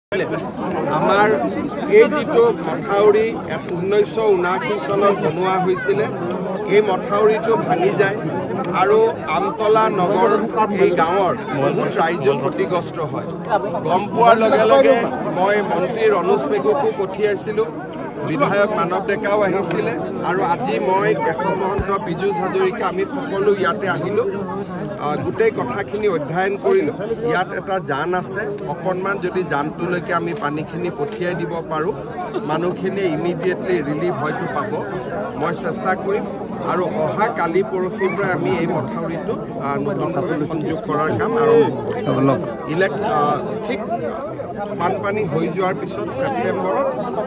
আমাৰ এই যিটো মথাউৰি 1979 চনত বনোৱা হৈছিল এই মথাউৰিটো ভাঙি যায় আৰু আমতলা নগৰ এই গাঁৱৰ বহুত ৰাইজ ক্ষতিগ্ৰস্ত হয়। গম পোৱাৰ লগে লগে মই মন্ত্ৰী ৰনোজ পেগুকো পঠিয়াইছিলোঁ, বিধায়ক মানৱ ডেকাও আহিছিলে আৰু আজি মই কেশৱ মহন্ত পীযুষ হাজৰিকা আমি সকলো ইয়াতে আহিলোঁ। গোটেই কথাখিনি অধ্যয়ন কৰিলোঁ। ইয়াত এটা জান আছে, অকণমান যদি জানটোলৈকে আমি পানীখিনি পঠিয়াই দিব পাৰোঁ মানুহখিনিয়ে ইমিডিয়েটলি ৰিলিফ হয়তো পাব। মই চেষ্টা কৰিম আৰু অহা কালি পৰহিৰ পৰা আমি এই মথাউৰিটো নতুনকৈ সংযোগ কৰাৰ কাম আৰম্ভ কৰিম। ঠিক বানপানী হৈ যোৱাৰ পিছত ছেপ্টেম্বৰত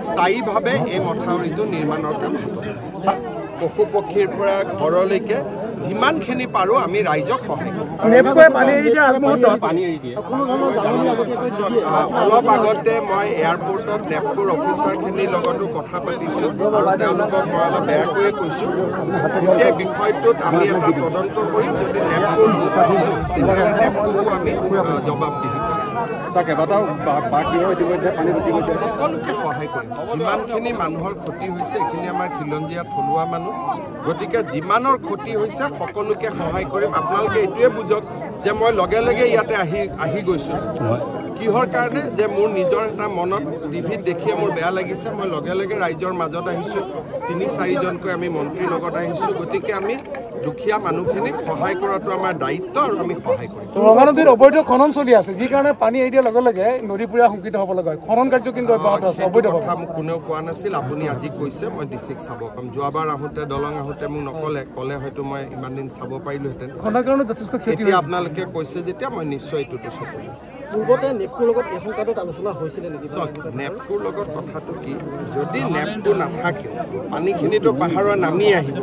স্থায়ীভাৱে এই মথাউৰিটো নিৰ্মাণৰ কাম হাতত পশু পক্ষীৰ পৰা ঘৰলৈকে যিমানখিনি পাৰোঁ আমি ৰাইজক সহায় কৰিম। অলপ আগতে মই এয়াৰপৰ্টত নেপকোৰ অফিচাৰখিনিৰ লগতো কথা পাতিছোঁ আৰু তেওঁলোকক মই অলপ বেয়াকৈয়ে কৈছোঁ এই বিষয়টোত আমি এটা তদন্ত কৰিম। যদি নেপকোৰ তেতিয়া নেপকোৰকো আমি জবাবদিহি কৰিম। সকলোকে সহায় কৰিম। যিমানখিনি মানুহৰ ক্ষতি হৈছে এইখিনি আমাৰ খিলঞ্জীয়া থলুৱা মানুহ, গতিকে যিমানৰ ক্ষতি হৈছে সকলোকে সহায় কৰিম। আপোনালোকে এইটোৱে বুজক যে মই লগে লগে ইয়াতে আহি গৈছোঁ কিহৰ কাৰণে, যে মোৰ নিজৰ এটা মনত টিভিত দেখিয়ে মোৰ বেয়া লাগিছে। মই লগে লগে ৰাইজৰ মাজত আহিছোঁ, ৩-৪জনকৈ আমি মন্ত্ৰীৰ লগত আহিছোঁ। গতিকে আমি দুখীয়া মানুহখিনিক সহায় কৰাটো আমাৰ দায়িত্ব আৰু আমি সহায় কৰিম। ৰঙা নদীৰ অবৈধ খনন চলি আছে, যি কাৰণে পানী এৰি দিয়াৰ লগে লগে নদীপুৰীয়া শংকিত হ'ব লগা হয়। খনন কাৰ্য কিন্তু অব্যাহত আছে। অবৈধ কথা মোক কোনেও কোৱা নাছিল, আপুনি আজি কৈছে, মই ডিচিক চাব পাম। যোৱাবাৰ আহোঁতে দলং আহোঁতে মোক ক'লে হয়তো মই ইমান দিন চাব পাৰিলোহেঁতেন। খননৰ কাৰণে যথেষ্ট ক্ষতি এতিয়া আপোনালোকে কৈছে যেতিয়া মই নিশ্চয় এইটোতো চকু দিম। পূৰ্বতে নেপকোৰ লগত এই সংক্ৰান্তত আলোচনা হৈছিলে নেকি? নেপকোৰ লগত কথাটো কি, যদি নেপকো নাথাকেও পানীখিনিতো পাহাৰৰ নামি আহিব,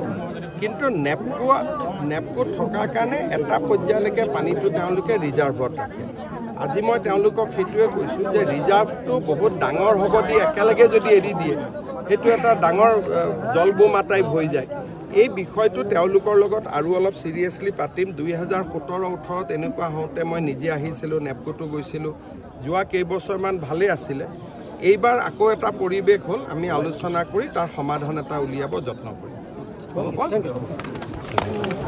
কিন্তু নেপকো থকাৰ কাৰণে এটা পৰ্যায়লৈকে পানীটো তেওঁলোকে ৰিজাৰ্ভত ৰাখে। আজি মই তেওঁলোকক সেইটোৱে কৈছোঁ যে ৰিজাৰ্ভটো বহুত ডাঙৰ হ'ব দি একেলগে যদি এৰি দিয়ে সেইটো এটা ডাঙৰ জলবোমা টাইপ হৈ যায়। এই বিষয়টো তেওঁলোকৰ লগত আৰু অলপ চিৰিয়াছলি পাতিম। 2017-18 এনেকুৱা হওঁতে মই নিজে আহিছিলোঁ, নেপকোতো গৈছিলোঁ। যোৱা কেইবছৰমান ভালেই আছিলে। এইবাৰ আকৌ এটা পৰিৱেশ হ'ল, আমি আলোচনা কৰি তাৰ সমাধান এটা উলিয়াব যত্ন কৰিম।